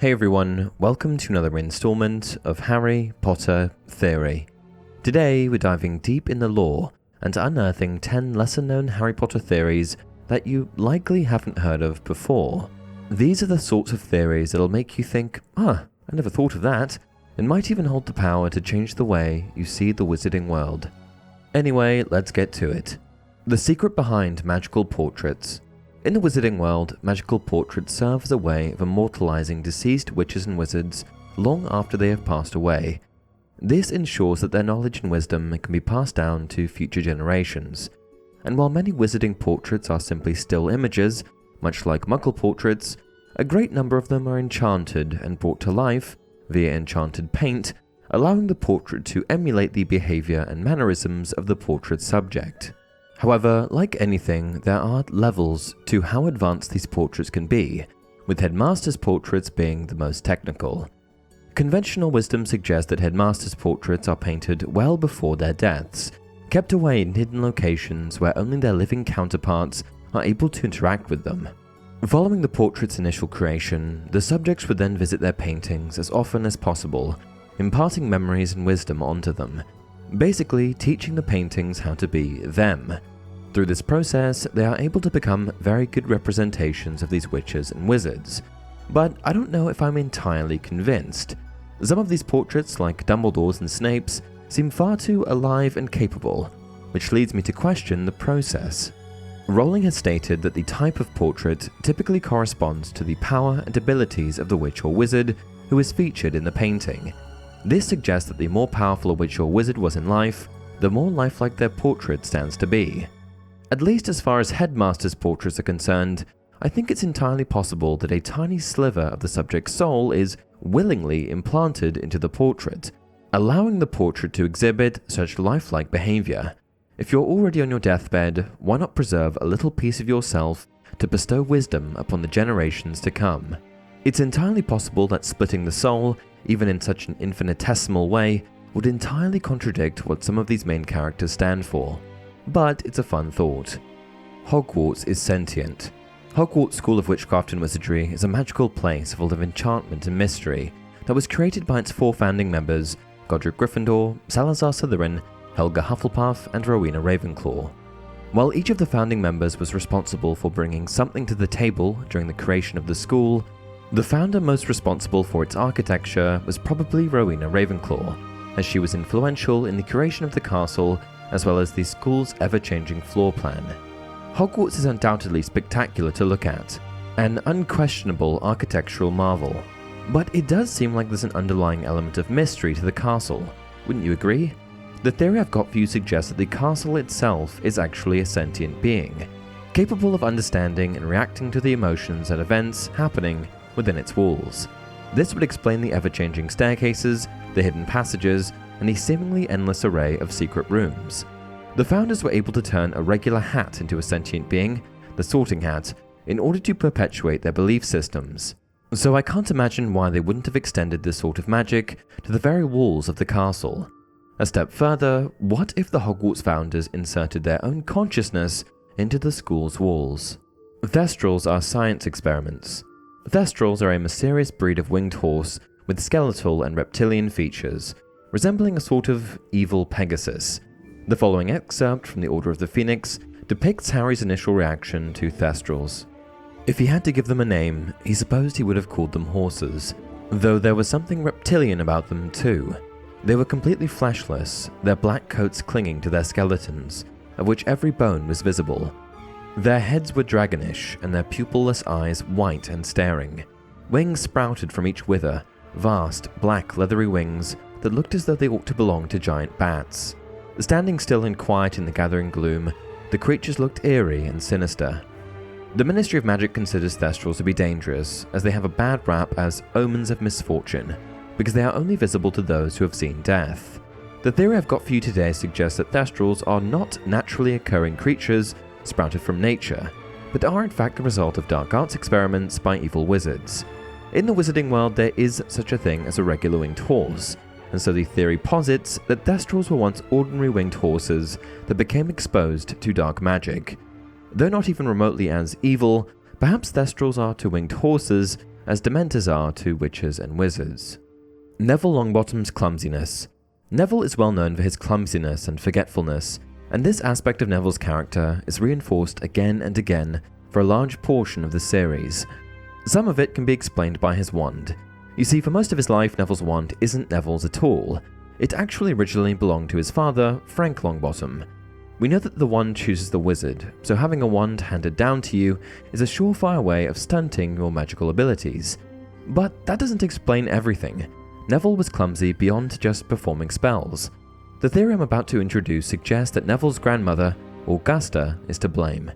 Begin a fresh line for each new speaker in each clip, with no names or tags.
Hey everyone, welcome to another installment of Harry Potter Theory. Today we're diving deep in the lore and unearthing 10 lesser-known Harry Potter theories that you likely haven't heard of before. These are the sorts of theories that'll make you think, I never thought of that, and might even hold the power to change the way you see the wizarding world. Anyway, let's get to it. The secret behind magical portraits. In the wizarding world, magical portraits serve as a way of immortalizing deceased witches and wizards long after they have passed away. This ensures that their knowledge and wisdom can be passed down to future generations. And while many wizarding portraits are simply still images, much like Muggle portraits, a great number of them are enchanted and brought to life via enchanted paint, allowing the portrait to emulate the behavior and mannerisms of the portrait's subject. However, like anything, there are levels to how advanced these portraits can be, with headmasters' portraits being the most technical. Conventional wisdom suggests that headmasters' portraits are painted well before their deaths, kept away in hidden locations where only their living counterparts are able to interact with them. Following the portrait's initial creation, the subjects would then visit their paintings as often as possible, imparting memories and wisdom onto them, basically teaching the paintings how to be them. Through this process, they are able to become very good representations of these witches and wizards. But I don't know if I'm entirely convinced. Some of these portraits, like Dumbledore's and Snape's, seem far too alive and capable, which leads me to question the process. Rowling has stated that the type of portrait typically corresponds to the power and abilities of the witch or wizard who is featured in the painting. This suggests that the more powerful a witch or wizard was in life, the more lifelike their portrait stands to be. At least as far as headmasters' portraits are concerned, I think it's entirely possible that a tiny sliver of the subject's soul is willingly implanted into the portrait, allowing the portrait to exhibit such lifelike behavior. If you're already on your deathbed, why not preserve a little piece of yourself to bestow wisdom upon the generations to come? It's entirely possible that splitting the soul, even in such an infinitesimal way, would entirely contradict what some of these main characters stand for. But it's a fun thought. Hogwarts is sentient. Hogwarts School of Witchcraft and Wizardry is a magical place full of enchantment and mystery that was created by its 4 founding members, Godric Gryffindor, Salazar Slytherin, Helga Hufflepuff, and Rowena Ravenclaw. While each of the founding members was responsible for bringing something to the table during the creation of the school, the founder most responsible for its architecture was probably Rowena Ravenclaw, as she was influential in the creation of the castle as well as the school's ever-changing floor plan. Hogwarts is undoubtedly spectacular to look at, an unquestionable architectural marvel, but it does seem like there's an underlying element of mystery to the castle, wouldn't you agree? The theory I've got for you suggests that the castle itself is actually a sentient being, capable of understanding and reacting to the emotions and events happening within its walls. This would explain the ever-changing staircases, the hidden passages, and the seemingly endless array of secret rooms. The founders were able to turn a regular hat into a sentient being, the Sorting Hat, in order to perpetuate their belief systems. So I can't imagine why they wouldn't have extended this sort of magic to the very walls of the castle. A step further, what if the Hogwarts founders inserted their own consciousness into the school's walls? Thestrals are science experiments. Thestrals are a mysterious breed of winged horse with skeletal and reptilian features, resembling a sort of evil Pegasus. The following excerpt from the Order of the Phoenix depicts Harry's initial reaction to Thestrals. If he had to give them a name, he supposed he would have called them horses, though there was something reptilian about them too. They were completely fleshless, their black coats clinging to their skeletons, of which every bone was visible. Their heads were dragonish and their pupilless eyes white and staring. Wings sprouted from each wither, vast, black, leathery wings that looked as though they ought to belong to giant bats. Standing still and quiet in the gathering gloom, the creatures looked eerie and sinister. The Ministry of Magic considers Thestrals to be dangerous, as they have a bad rap as omens of misfortune, because they are only visible to those who have seen death. The theory I've got for you today suggests that Thestrals are not naturally occurring creatures sprouted from nature, but are in fact the result of dark arts experiments by evil wizards. In the wizarding world, there is such a thing as a regular winged horse, and so the theory posits that Thestrals were once ordinary winged horses that became exposed to dark magic. Though not even remotely as evil, perhaps Thestrals are to winged horses as Dementors are to witches and wizards. Neville Longbottom's clumsiness. Neville is well known for his clumsiness and forgetfulness, and this aspect of Neville's character is reinforced again and again for a large portion of the series. Some of it can be explained by his wand. You see, for most of his life, Neville's wand isn't Neville's at all. It actually originally belonged to his father, Frank Longbottom. We know that the wand chooses the wizard, so having a wand handed down to you is a surefire way of stunting your magical abilities. But that doesn't explain everything. Neville was clumsy beyond just performing spells. The theory I'm about to introduce suggests that Neville's grandmother, Augusta, is to blame.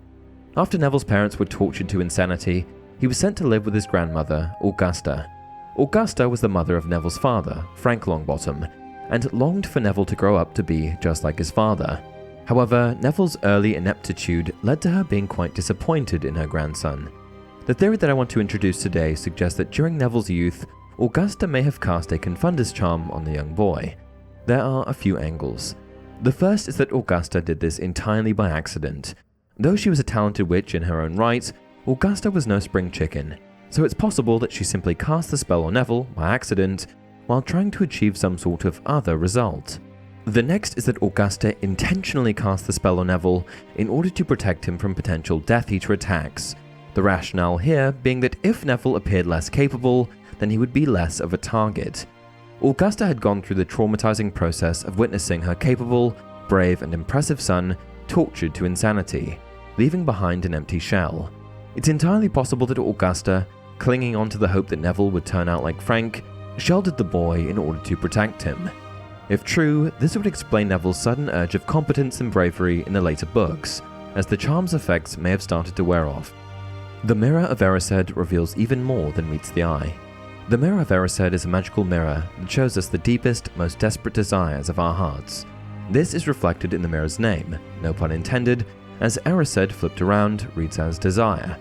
After Neville's parents were tortured to insanity, he was sent to live with his grandmother, Augusta. Augusta was the mother of Neville's father, Frank Longbottom, and longed for Neville to grow up to be just like his father. However, Neville's early ineptitude led to her being quite disappointed in her grandson. The theory that I want to introduce today suggests that during Neville's youth, Augusta may have cast a confundus charm on the young boy. There are a few angles. The first is that Augusta did this entirely by accident. Though she was a talented witch in her own right, Augusta was no spring chicken, so it's possible that she simply cast the spell on Neville by accident while trying to achieve some sort of other result. The next is that Augusta intentionally cast the spell on Neville in order to protect him from potential Death Eater attacks, the rationale here being that if Neville appeared less capable, then he would be less of a target. Augusta had gone through the traumatizing process of witnessing her capable, brave, and impressive son tortured to insanity, leaving behind an empty shell. It's entirely possible that Augusta, clinging on to the hope that Neville would turn out like Frank, sheltered the boy in order to protect him. If true, this would explain Neville's sudden urge of competence and bravery in the later books, as the charm's effects may have started to wear off. The Mirror of Erised reveals even more than meets the eye. The Mirror of Erised is a magical mirror that shows us the deepest, most desperate desires of our hearts. This is reflected in the mirror's name, no pun intended, as Erised flipped around reads as desire.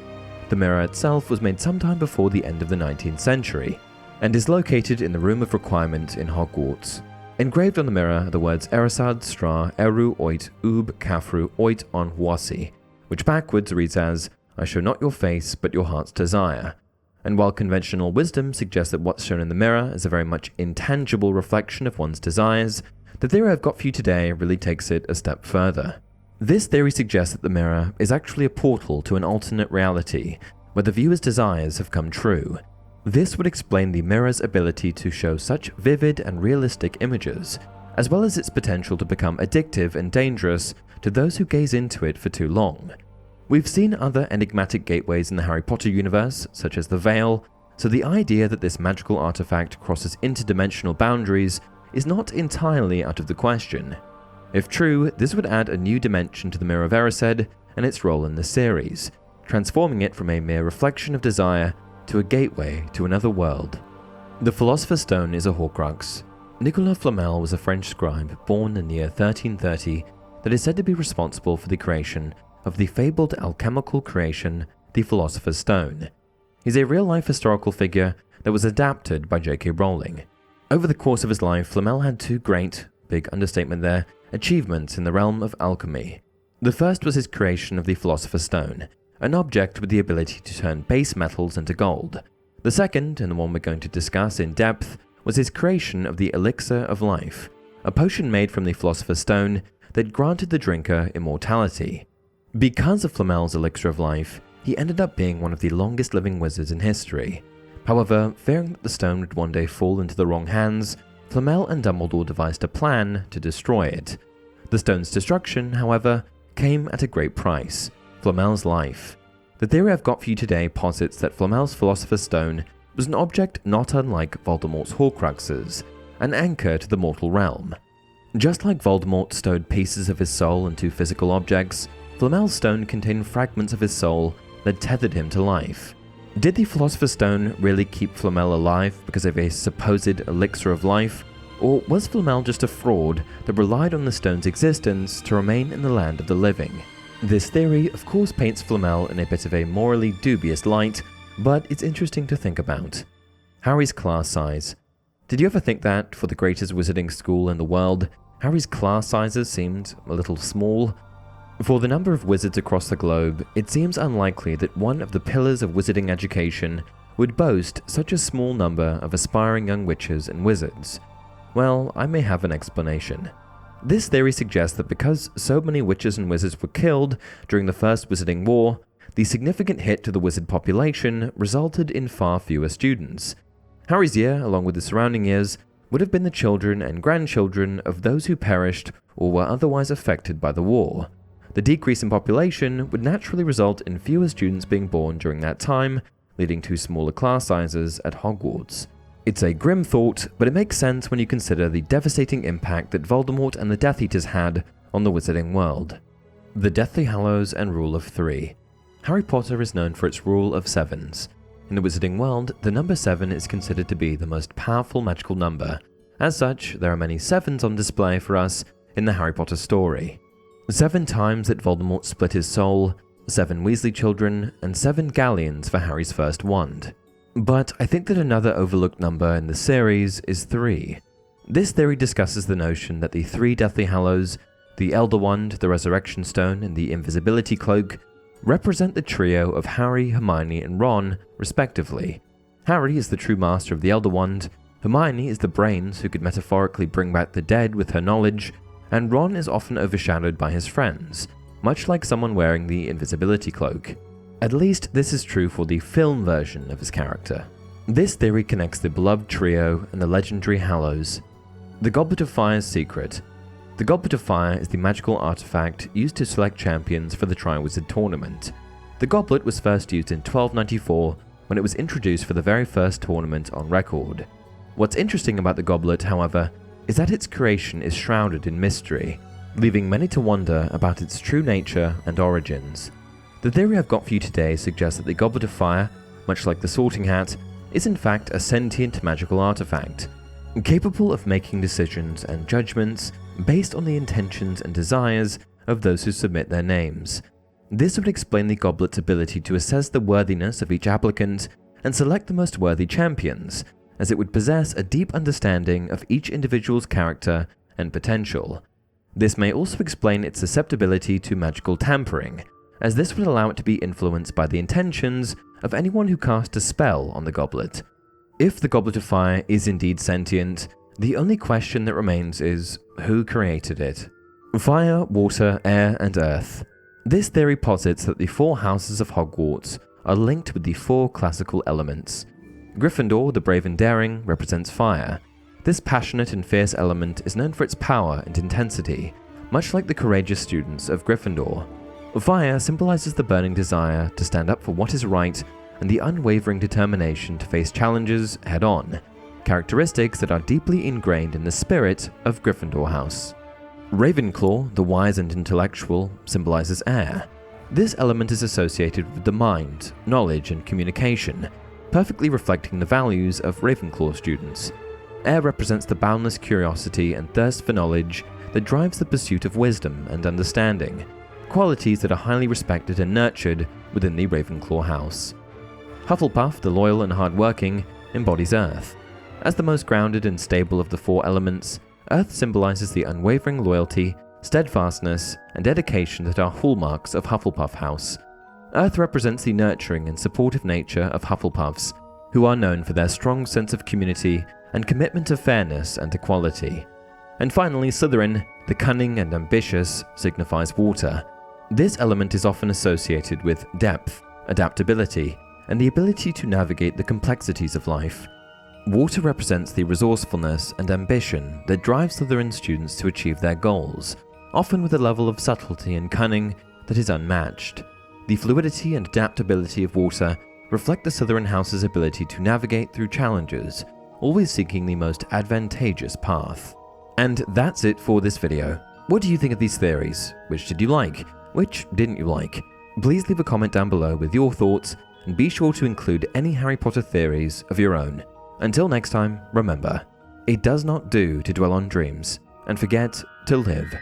The mirror itself was made sometime before the end of the 19th century, and is located in the Room of Requirement in Hogwarts. Engraved on the mirror are the words Erisad Stra Eru Oit Ub Kafru Oit on Huasi, which backwards reads as, I show not your face, but your heart's desire. And while conventional wisdom suggests that what's shown in the mirror is a very much intangible reflection of one's desires, the theory I've got for you today really takes it a step further. This theory suggests that the mirror is actually a portal to an alternate reality, where the viewer's desires have come true. This would explain the mirror's ability to show such vivid and realistic images, as well as its potential to become addictive and dangerous to those who gaze into it for too long. We've seen other enigmatic gateways in the Harry Potter universe, such as the Veil, so the idea that this magical artifact crosses interdimensional boundaries is not entirely out of the question. If true, this would add a new dimension to the Mirror of Erised and its role in the series, transforming it from a mere reflection of desire to a gateway to another world. The Philosopher's Stone is a Horcrux. Nicolas Flamel was a French scribe born in the year 1330 that is said to be responsible for the creation of the fabled alchemical creation, the Philosopher's Stone. He's a real-life historical figure that was adapted by J.K. Rowling. Over the course of his life, Flamel had two great, big understatement there, achievements in the realm of alchemy. The first was his creation of the Philosopher's Stone, an object with the ability to turn base metals into gold. The second, and the one we're going to discuss in depth, was his creation of the Elixir of Life, a potion made from the Philosopher's Stone that granted the drinker immortality. Because of Flamel's Elixir of Life, he ended up being one of the longest living wizards in history. However, fearing that the stone would one day fall into the wrong hands, Flamel and Dumbledore devised a plan to destroy it. The stone's destruction, however, came at a great price: Flamel's life. The theory I've got for you today posits that Flamel's Philosopher's Stone was an object not unlike Voldemort's Horcruxes, an anchor to the mortal realm. Just like Voldemort stowed pieces of his soul into physical objects, Flamel's stone contained fragments of his soul that tethered him to life. Did the Philosopher's Stone really keep Flamel alive because of a supposed elixir of life, or was Flamel just a fraud that relied on the stone's existence to remain in the land of the living? This theory, of course, paints Flamel in a bit of a morally dubious light, but it's interesting to think about. Harry's class size. Did you ever think that, for the greatest wizarding school in the world, Harry's class sizes seemed a little small? For the number of wizards across the globe, it seems unlikely that one of the pillars of wizarding education would boast such a small number of aspiring young witches and wizards? Well, I may have an explanation. This theory suggests that because so many witches and wizards were killed during the First Wizarding War, the significant hit to the wizard population resulted in far fewer students. Harry's year, along with the surrounding years, would have been the children and grandchildren of those who perished or were otherwise affected by the war. The decrease in population would naturally result in fewer students being born during that time, leading to smaller class sizes at Hogwarts. It's a grim thought, but it makes sense when you consider the devastating impact that Voldemort and the Death Eaters had on the wizarding world. The Deathly Hallows and Rule of 3. Harry Potter is known for its rule of 7s. In the wizarding world, the number 7 is considered to be the most powerful magical number. As such, there are many 7s on display for us in the Harry Potter story. 7 times that Voldemort split his soul, 7 Weasley children, and 7 galleons for Harry's first wand. But I think that another overlooked number in the series is 3. This theory discusses the notion that the 3 Deathly Hallows, the Elder Wand, the Resurrection Stone, and the Invisibility Cloak, represent the trio of Harry, Hermione, and Ron, respectively. Harry is the true master of the Elder Wand, Hermione is the brains who could metaphorically bring back the dead with her knowledge, and Ron is often overshadowed by his friends, much like someone wearing the Invisibility Cloak. At least this is true for the film version of his character. This theory connects the beloved trio and the legendary Hallows. The Goblet of Fire's secret. The Goblet of Fire is the magical artifact used to select champions for the Triwizard Tournament. The goblet was first used in 1294 when it was introduced for the very first tournament on record. What's interesting about the goblet, however, is that its creation is shrouded in mystery, leaving many to wonder about its true nature and origins. The theory I've got for you today suggests that the Goblet of Fire, much like the Sorting Hat, is in fact a sentient magical artifact, capable of making decisions and judgments based on the intentions and desires of those who submit their names. This would explain the goblet's ability to assess the worthiness of each applicant and select the most worthy champions, as it would possess a deep understanding of each individual's character and potential. This may also explain its susceptibility to magical tampering, as this would allow it to be influenced by the intentions of anyone who cast a spell on the goblet. If the Goblet of Fire is indeed sentient, the only question that remains is, who created it? Fire, water, air, and earth. This theory posits that the 4 houses of Hogwarts are linked with the 4 classical elements. Gryffindor, the brave and daring, represents fire. This passionate and fierce element is known for its power and intensity, much like the courageous students of Gryffindor. Fire symbolizes the burning desire to stand up for what is right and the unwavering determination to face challenges head-on, characteristics that are deeply ingrained in the spirit of Gryffindor House. Ravenclaw, the wise and intellectual, symbolizes air. This element is associated with the mind, knowledge, and communication, perfectly reflecting the values of Ravenclaw students. Air represents the boundless curiosity and thirst for knowledge that drives the pursuit of wisdom and understanding, qualities that are highly respected and nurtured within the Ravenclaw house. Hufflepuff, the loyal and hard-working, embodies Earth. As the most grounded and stable of the 4 elements, Earth symbolizes the unwavering loyalty, steadfastness, and dedication that are hallmarks of Hufflepuff House. Earth represents the nurturing and supportive nature of Hufflepuffs, who are known for their strong sense of community and commitment to fairness and equality. And finally, Slytherin, the cunning and ambitious, signifies water. This element is often associated with depth, adaptability, and the ability to navigate the complexities of life. Water represents the resourcefulness and ambition that drives Slytherin students to achieve their goals, often with a level of subtlety and cunning that is unmatched. The fluidity and adaptability of water reflect the Slytherin House's ability to navigate through challenges, always seeking the most advantageous path. And that's it for this video. What do you think of these theories? Which did you like? Which didn't you like? Please leave a comment down below with your thoughts, and be sure to include any Harry Potter theories of your own. Until next time, remember, it does not do to dwell on dreams and forget to live.